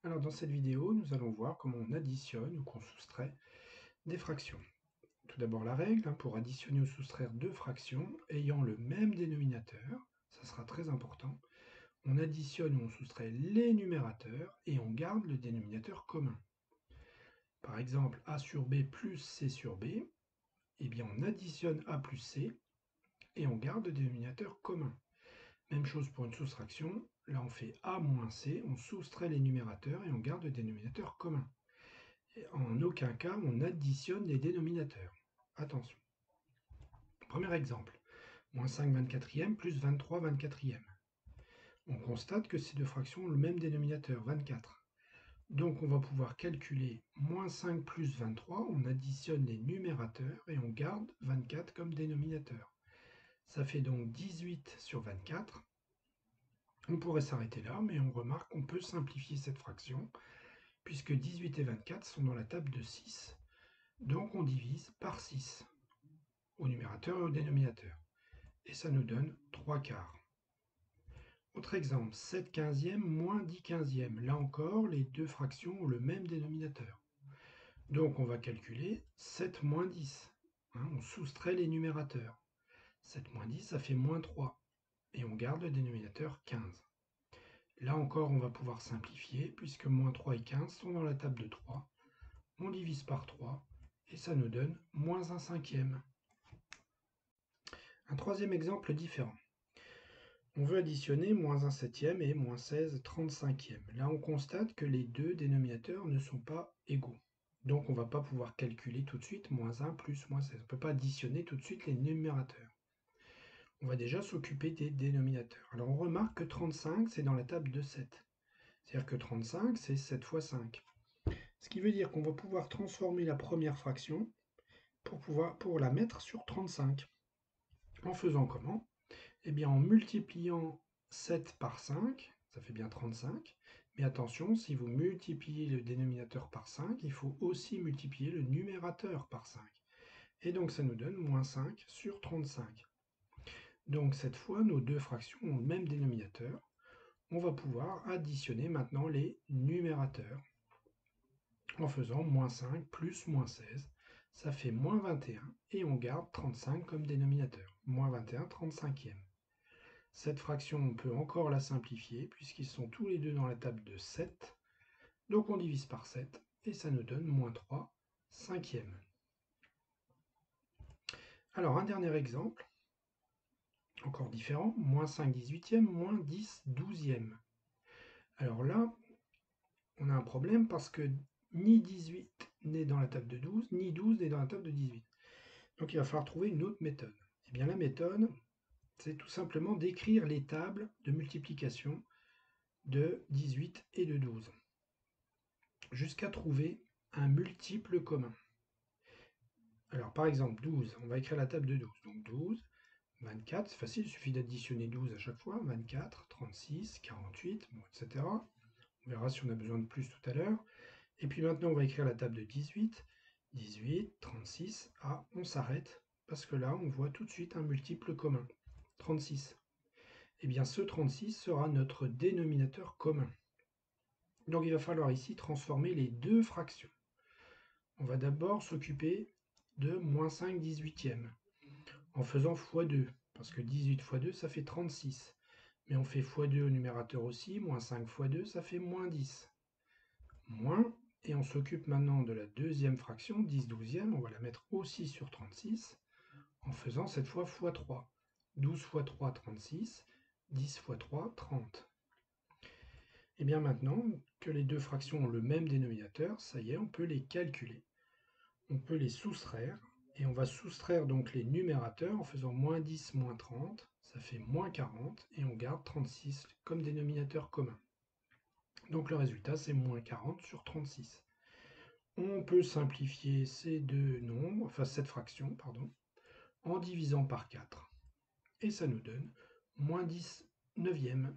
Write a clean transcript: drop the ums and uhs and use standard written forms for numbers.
Alors dans cette vidéo, nous allons voir comment on additionne ou qu'on soustrait des fractions. Tout d'abord la règle, pour additionner ou soustraire deux fractions ayant le même dénominateur, ça sera très important, on additionne ou on soustrait les numérateurs et on garde le dénominateur commun. Par exemple, a sur b plus c sur b, eh bien on additionne a plus c et on garde le dénominateur commun. Même chose pour une soustraction, là on fait a moins c, on soustrait les numérateurs et on garde le dénominateur commun. En aucun cas, on additionne les dénominateurs. Attention. Premier exemple. Moins 5 24e plus 23 24e. On constate que ces deux fractions ont le même dénominateur, 24. Donc on va pouvoir calculer moins 5 plus 23, on additionne les numérateurs et on garde 24 comme dénominateur. Ça fait donc 18 sur 24. On pourrait s'arrêter là, mais on remarque qu'on peut simplifier cette fraction, puisque 18 et 24 sont dans la table de 6. Donc on divise par 6 au numérateur et au dénominateur. Et ça nous donne 3 quarts. Autre exemple, 7 quinzièmes moins 10 quinzièmes. Là encore, les deux fractions ont le même dénominateur. Donc on va calculer 7 moins 10. On soustrait les numérateurs. 7 moins 10, ça fait moins 3. Et on garde le dénominateur 15. Là encore, on va pouvoir simplifier, puisque moins 3 et 15 sont dans la table de 3. On divise par 3, et ça nous donne moins 1 cinquième. Un troisième exemple différent. On veut additionner moins 1 septième et moins 16 35e. Là, on constate que les deux dénominateurs ne sont pas égaux. Donc, on ne va pas pouvoir calculer tout de suite moins 1 plus moins 16. On ne peut pas additionner tout de suite les numérateurs. On va déjà s'occuper des dénominateurs. Alors, on remarque que 35, c'est dans la table de 7. C'est-à-dire que 35, c'est 7 fois 5. Ce qui veut dire qu'on va pouvoir transformer la première fraction pour la mettre sur 35. En faisant comment? Eh bien, en multipliant 7 par 5, ça fait bien 35. Mais attention, si vous multipliez le dénominateur par 5, il faut aussi multiplier le numérateur par 5. Et donc, ça nous donne moins 5 sur 35. Donc, cette fois, nos deux fractions ont le même dénominateur. On va pouvoir additionner maintenant les numérateurs en faisant moins 5 plus moins 16. Ça fait moins 21 et on garde 35 comme dénominateur. Moins 21, 35e. Cette fraction, on peut encore la simplifier puisqu'ils sont tous les deux dans la table de 7. Donc on divise par 7 et ça nous donne moins 3 cinquième. Alors un dernier exemple, encore différent, moins 5 18e, moins 10 12e. Alors là, on a un problème parce que ni 18 n'est dans la table de 12, ni 12 n'est dans la table de 18. Donc il va falloir trouver une autre méthode. Eh bien la méthode, c'est tout simplement d'écrire les tables de multiplication de 18 et de 12, jusqu'à trouver un multiple commun. Alors par exemple 12, on va écrire la table de 12. Donc 12, 24, c'est facile, il suffit d'additionner 12 à chaque fois, 24, 36, 48, bon, etc. On verra si on a besoin de plus tout à l'heure. Et puis maintenant on va écrire la table de 18, 18, 36, ah, on s'arrête, parce que là on voit tout de suite un multiple commun, 36. Eh bien ce 36 sera notre dénominateur commun. Donc il va falloir ici transformer les deux fractions. On va d'abord s'occuper de moins 5 18e, en faisant x2, parce que 18 fois 2, ça fait 36. Mais on fait x2 au numérateur aussi, moins 5 fois 2, ça fait moins 10. Moins, et on s'occupe maintenant de la deuxième fraction, 10 12e, on va la mettre aussi sur 36, en faisant cette fois x3. 12 fois 3, 36, 10 fois 3, 30. Et bien maintenant que les deux fractions ont le même dénominateur, ça y est, on peut les calculer. On peut les soustraire, et on va soustraire donc les numérateurs en faisant moins 10 moins 30, ça fait moins 40, et on garde 36 comme dénominateur commun. Donc le résultat, c'est moins 40 sur 36. On peut simplifier ces deux nombres, enfin cette fraction, pardon, en divisant par 4. Et ça nous donne moins 10 neuvième.